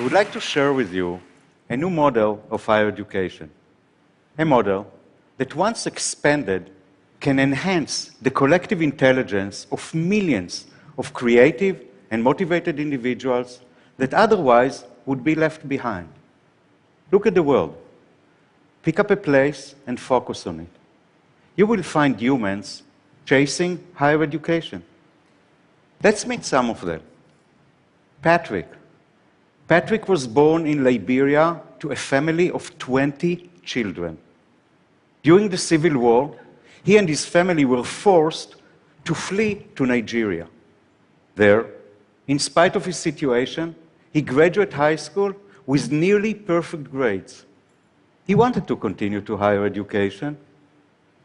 I would like to share with you a new model of higher education. A model that, once expanded, can enhance the collective intelligence of millions of creative and motivated individuals that otherwise would be left behind. Look at the world. Pick up a place and focus on it. You will find humans chasing higher education. Let's meet some of them. Patrick. Patrick was born in Liberia to a family of 20 children. During the Civil War, he and his family were forced to flee to Nigeria. There, in spite of his situation, he graduated high school with nearly perfect grades. He wanted to continue to higher education,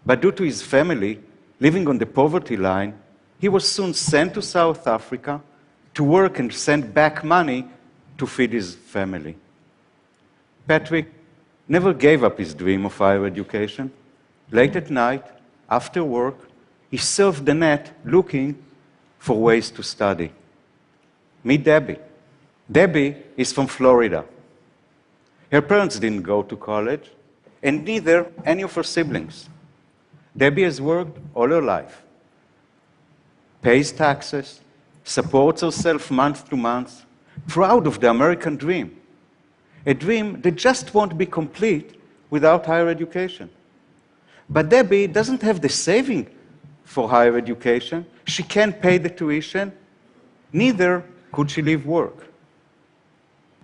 but due to his family living on the poverty line, he was soon sent to South Africa to work and send back money to feed his family. Patrick never gave up his dream of higher education. Late at night, after work, he surfed the net looking for ways to study. Meet Debbie. Debbie is from Florida. Her parents didn't go to college, and neither any of her siblings. Debbie has worked all her life, pays taxes, supports herself month to month, proud of the American dream, a dream that just won't be complete without higher education. But Debbie doesn't have the saving for higher education. She can't pay the tuition, neither could she leave work.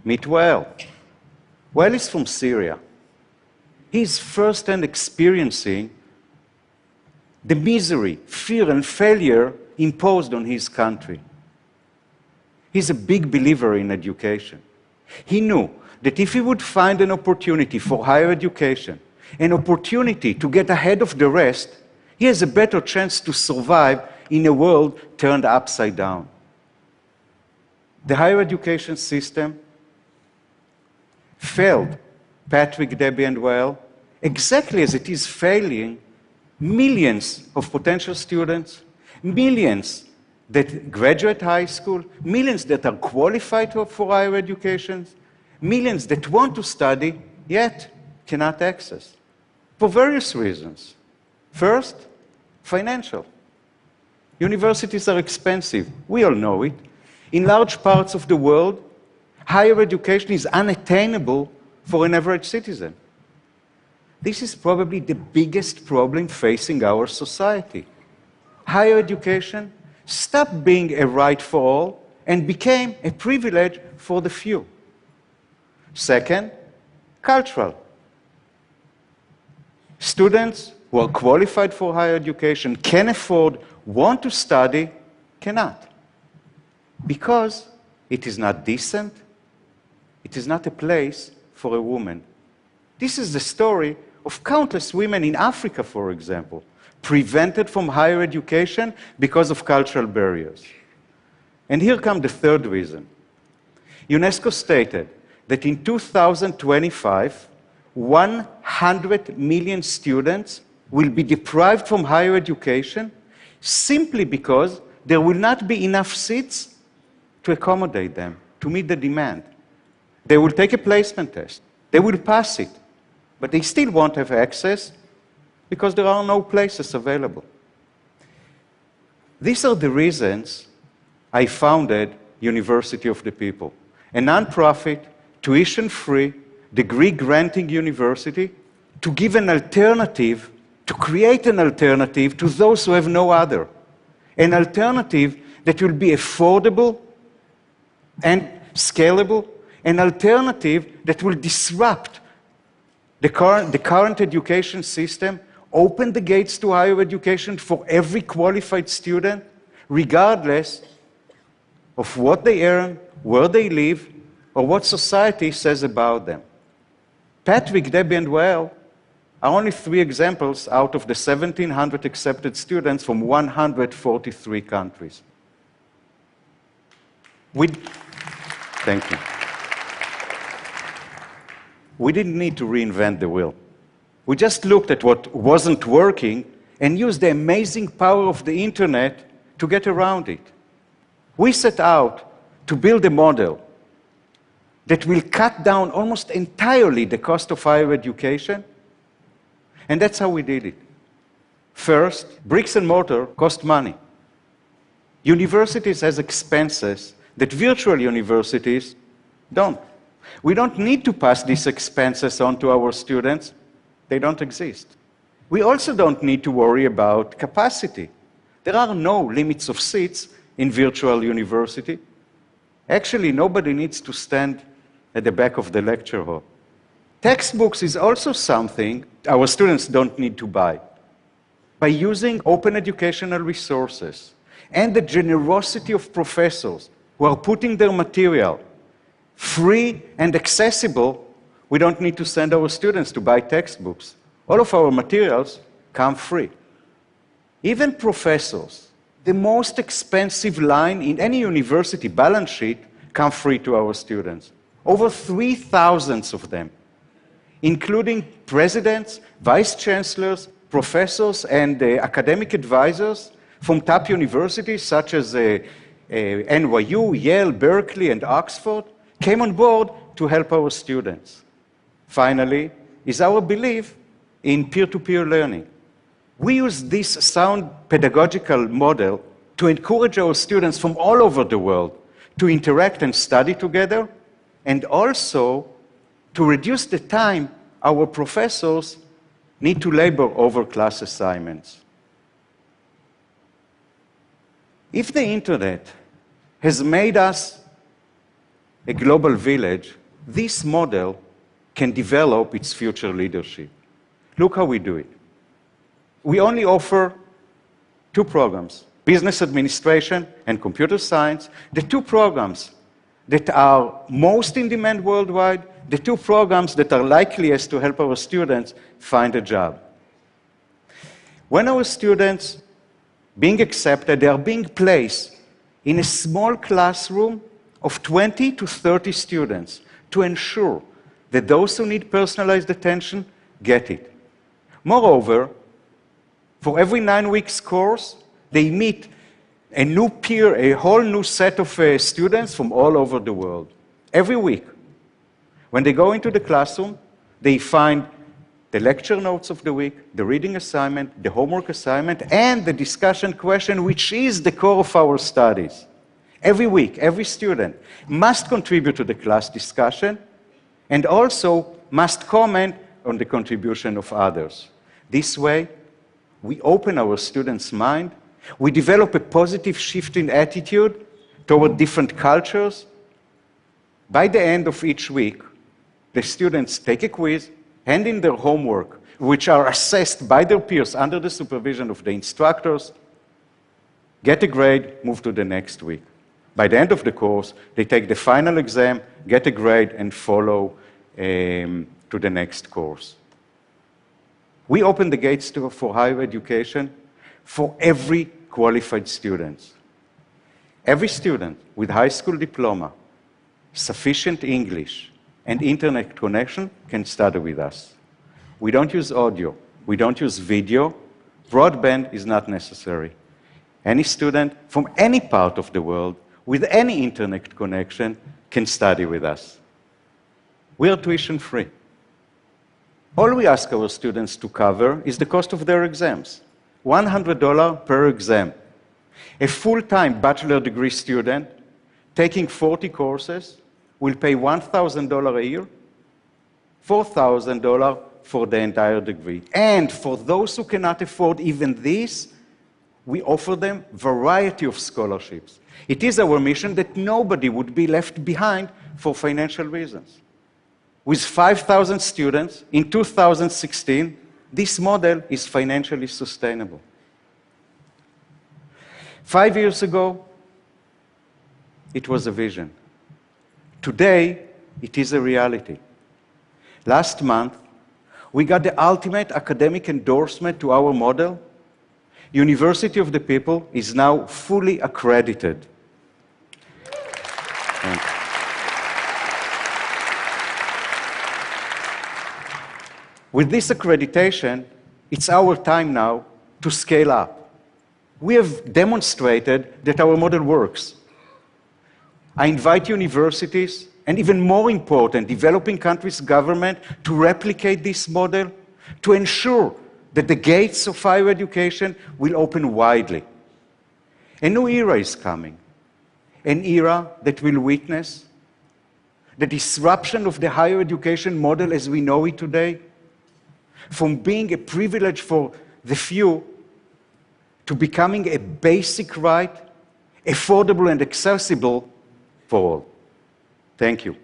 Meet Wael. Wael is from Syria. He's firsthand experiencing the misery, fear, and failure imposed on his country. He's a big believer in education. He knew that if he would find an opportunity for higher education, an opportunity to get ahead of the rest, he has a better chance to survive in a world turned upside down. The higher education system failed Patrick, Debbie, and Wael exactly as it is failing millions of potential students, millions that graduate high school, millions that are qualified for higher education, millions that want to study, yet cannot access. For various reasons. First, financial. Universities are expensive. We all know it. In large parts of the world, higher education is unattainable for an average citizen. This is probably the biggest problem facing our society. Higher education stopped being a right for all and became a privilege for the few. Second, cultural. Students who are qualified for higher education, can afford, want to study, cannot. Because it is not decent, it is not a place for a woman. This is the story of countless women in Africa, for example, prevented from higher education because of cultural barriers. And here comes the third reason. UNESCO stated that in 2025, 100 million students will be deprived from higher education simply because there will not be enough seats to accommodate them, to meet the demand. They will take a placement test. They will pass it. But they still won't have access because there are no places available. These are the reasons I founded University of the People, a nonprofit, tuition-free, degree-granting university to give an alternative, to create an alternative to those who have no other. An alternative that will be affordable and scalable, an alternative that will disrupt the current education system, open the gates to higher education for every qualified student, regardless of what they earn, where they live, or what society says about them. Patrick, Debbie, and Wael are only 3 examples out of the 1,700 accepted students from 143 countries. Thank you. We didn't need to reinvent the wheel. We just looked at what wasn't working and used the amazing power of the internet to get around it. We set out to build a model that will cut down almost entirely the cost of higher education. And that's how we did it. First, bricks and mortar cost money. Universities have expenses that virtual universities don't. We don't need to pass these expenses on to our students. They don't exist. We also don't need to worry about capacity. There are no limits of seats in virtual university. Actually, nobody needs to stand at the back of the lecture hall. Textbooks is also something our students don't need to buy. By using open educational resources and the generosity of professors who are putting their material free and accessible, we don't need to send our students to buy textbooks. All of our materials come free. Even professors, the most expensive line in any university balance sheet, come free to our students. Over 3,000 of them, including presidents, vice chancellors, professors, and academic advisors from top universities such as NYU, Yale, Berkeley, and Oxford, came on board to help our students. Finally, is our belief in peer-to-peer learning. We use this sound pedagogical model to encourage our students from all over the world to interact and study together, and also to reduce the time our professors need to labor over class assignments. If the internet has made us a global village, this model can develop its future leadership. Look how we do it. We only offer two programs, business administration and computer science, the two programs that are most in demand worldwide, the two programs that are likeliest to help our students find a job. When our students being accepted, they are being placed in a small classroom of 20 to 30 students to ensure that those who need personalized attention get it. Moreover, for every 9 weeks course, they meet a new peer, a whole new set of students from all over the world. Every week. When they go into the classroom, they find the lecture notes of the week, the reading assignment, the homework assignment, and the discussion question, which is the core of our studies. Every week, every student must contribute to the class discussion and also must comment on the contribution of others. This way, we open our students' mind, we develop a positive shift in attitude toward different cultures. By the end of each week, the students take a quiz, hand in their homework, which are assessed by their peers under the supervision of the instructors, get a grade, move to the next week. By the end of the course, they take the final exam, get a grade, and follow to the next course. We open the gates for higher education for every qualified student. Every student with high school diploma, sufficient English, and internet connection can study with us. We don't use audio. We don't use video. Broadband is not necessary. Any student from any part of the world with any internet connection can study with us. We are tuition free. All we ask our students to cover is the cost of their exams. $100 per exam. A full-time bachelor degree student taking 40 courses will pay $1,000 a year, $4,000 for the entire degree. And for those who cannot afford even this, we offer them a variety of scholarships. It is our mission that nobody would be left behind for financial reasons. With 5,000 students in 2016, this model is financially sustainable. 5 years ago, it was a vision. Today, it is a reality. Last month, we got the ultimate academic endorsement to our model. University of the People is now fully accredited. With this accreditation, it's our time now to scale up. We have demonstrated that our model works. I invite universities and even more important, developing countries' government to replicate this model, to ensure that the gates of higher education will open widely. A new era is coming, an era that will witness the disruption of the higher education model as we know it today, from being a privilege for the few to becoming a basic right, affordable and accessible for all. Thank you.